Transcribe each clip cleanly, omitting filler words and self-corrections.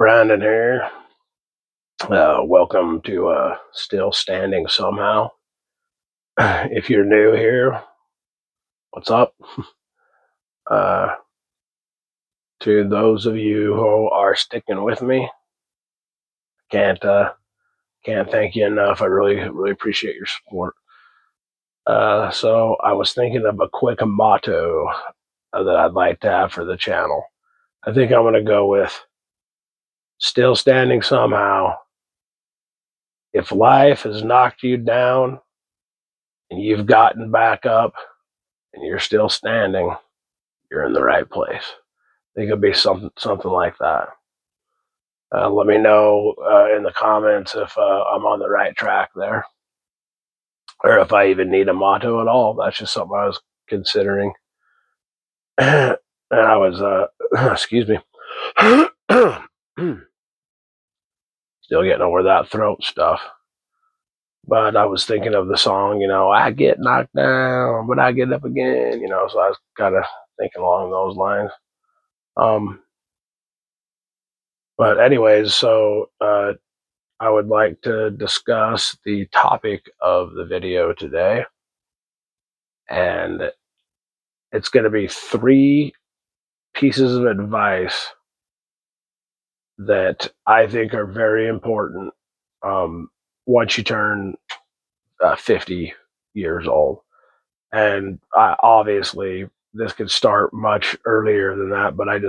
Brandon here. Welcome to Still Standing Somehow. If you're new here, what's up? Uh, to those of you who are sticking with me, can't can't thank you enough. I really appreciate your support. So I was thinking of a quick motto that I'd like to have for the channel. I think I'm going to go with "Still standing somehow." If life has knocked you down and you've gotten back up and you're still standing, you're in the right place. I think it'll be something like that. Let me know in the comments if I'm on the right track there, or if I even need a motto at all. That's just something I was considering. And I was, excuse me, still getting over that throat stuff. But I was thinking of the song, I get knocked down, but I get up again, so I was kind of thinking along those lines. But anyways, so I would like to discuss the topic of the video today. And it's going to be 3 pieces of advice that I think are very important once you turn 50 years old. And obviously, this could start much earlier than that, but I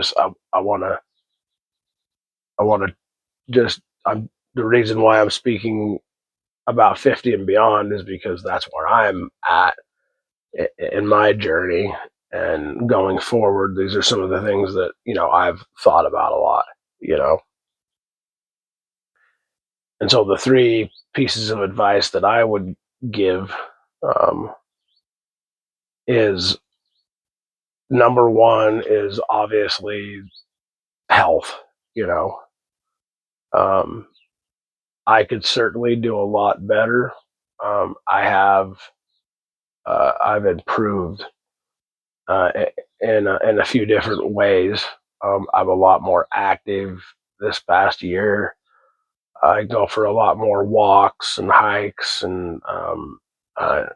want to the reason why I'm speaking about 50 and beyond is because that's where I'm at in my journey, and going forward, these are some of the things that I've thought about a lot. And so the 3 pieces of advice that I would give is, number 1 is obviously health. um, I could certainly do a lot better. I've improved in a few different ways. I'm a lot more active this past year. I go for a lot more walks and hikes, and I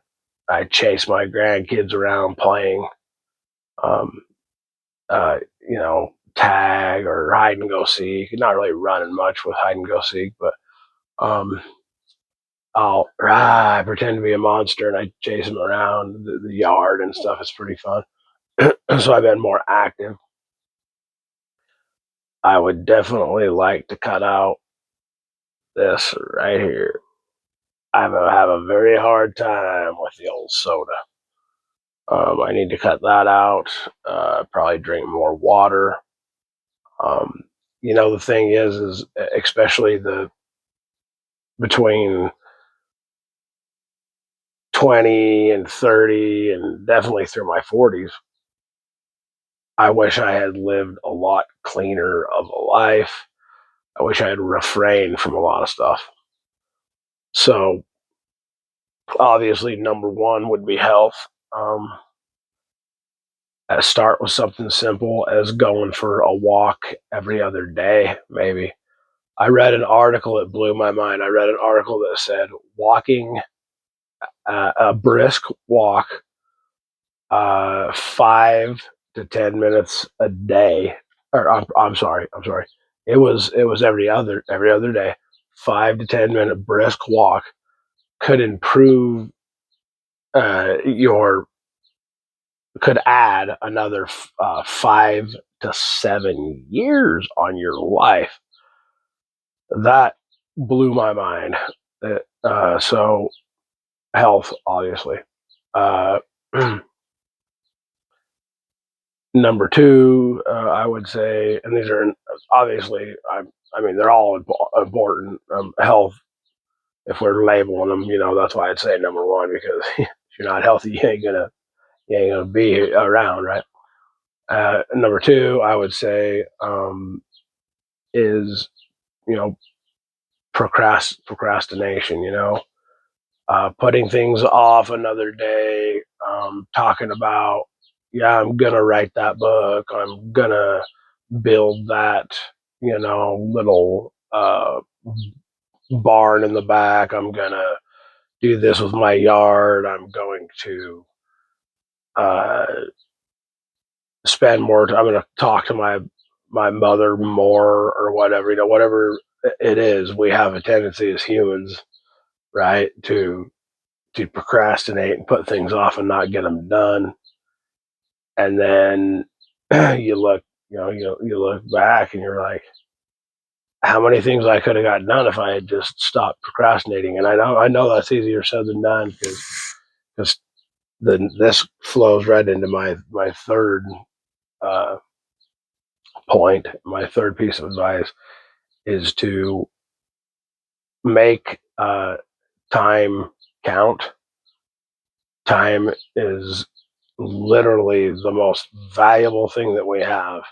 chase my grandkids around playing, um, tag or hide and go seek. Not really running much with hide and go seek, but um, I pretend to be a monster and I chase them around the yard and stuff. It's pretty fun. So I've been more active. I would definitely like to cut out this right here. I have a very hard time with the old soda. I need to cut that out. Probably drink more water. The thing is especially between 20 and 30, and definitely through my 40s, I wish I had lived a lot cleaner of a life. I wish I had refrained from a lot of stuff. So obviously, number 1 would be health. Start with something simple as going for a walk every other day, maybe. I read an article that blew my mind. I read an article that said walking a brisk walk 5 to 10 minutes a day. Or I'm sorry. It was every other day. 5 to 10 minute brisk walk could improve your could add another 5 to 7 years on your life. That blew my mind. So health, obviously. Uh, Number 2, I would say, and these are obviously, I mean, they're all important. Health, if we're labeling them, that's why I'd say number 1, because if you're not healthy, you ain't gonna be around, right? Number 2, I would say, is procrastination. Putting things off another day. Talking about, yeah, I'm gonna write that book. I'm gonna build that little barn in the back. I'm gonna do this with my yard. I'm going to uh, spend more time. I'm going to talk to my mother more or whatever. Whatever it is, we have a tendency as humans, right, to procrastinate and put things off and not get them done. And then you look, you look back and you're like, how many things I could have gotten done if I had just stopped procrastinating. And I know that's easier said than done because this flows right into my third uh, point. My third piece of advice is to make time count. Time is literally the most valuable thing that we have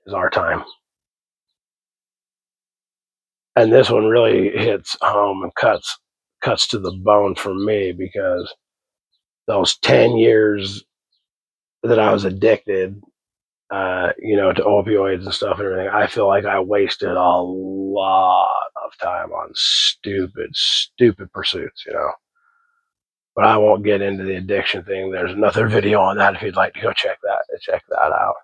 is our time. And this one really hits home and cuts to the bone for me because those 10 years that I was addicted, to opioids and stuff and everything, I feel like I wasted a lot of time on stupid pursuits. But I won't get into the addiction thing. There's another video on that if you'd like to go check that out.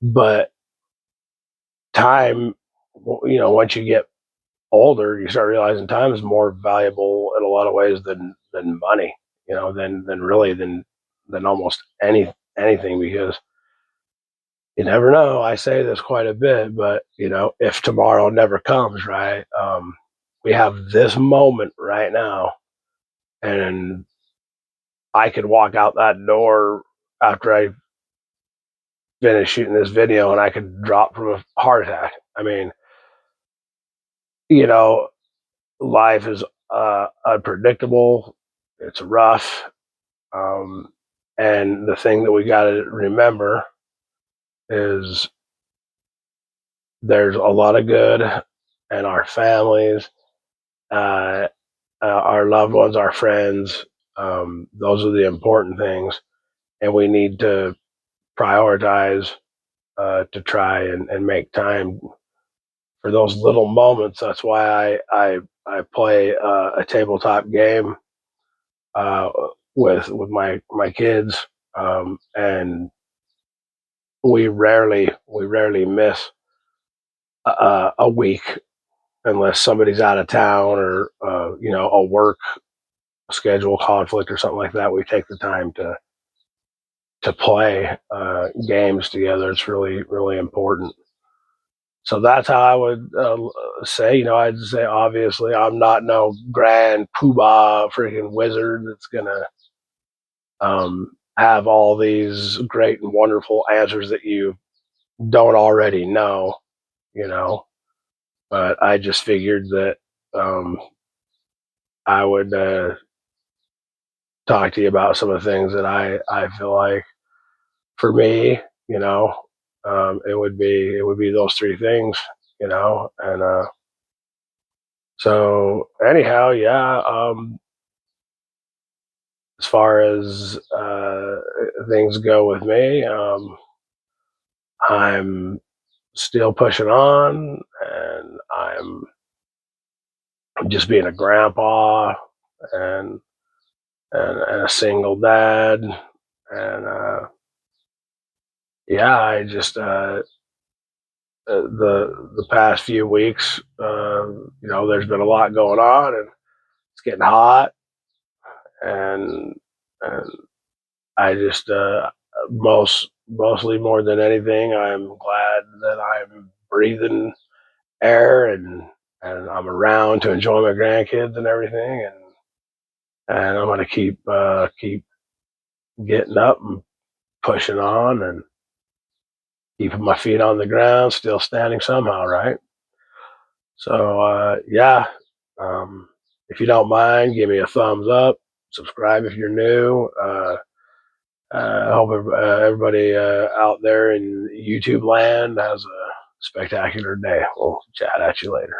But time, once you get older, you start realizing time is more valuable in a lot of ways than money. Than almost anything because you never know. I say this quite a bit, but if tomorrow never comes, right? We have this moment right now, and I could walk out that door after I finish shooting this video, and I could drop from a heart attack. I mean, you know, life is unpredictable. It's rough, um, and the thing that we got to remember is there's a lot of good and our families, our loved ones, our friends. Those are the important things, and we need to prioritize to try and make time for those little moments. That's why I play a tabletop game uh, with my kids, and we rarely miss a week unless somebody's out of town or a work schedule conflict or something like that. We take the time to play games together. It's really important. So that's how I would say. I'd say obviously I'm not no grand poobah freaking wizard that's gonna have all these great and wonderful answers that you don't already know. You know, but I just figured that um, I would talk to you about some of the things that I feel like for me, it would be those three things, and so anyhow, yeah. As far as things go with me, I'm still pushing on, and I'm just being a grandpa and and a single dad, and yeah, I just the past few weeks, there's been a lot going on, and it's getting hot, and and I just mostly more than anything, I'm glad that I'm breathing air and I'm around to enjoy my grandkids and everything, and I'm gonna keep getting up and pushing on and keeping my feet on the ground, still standing somehow, right? So yeah, um, if you don't mind, give me a thumbs up, subscribe if you're new. I hope everybody out there in YouTube land has a spectacular day. We'll chat at you later.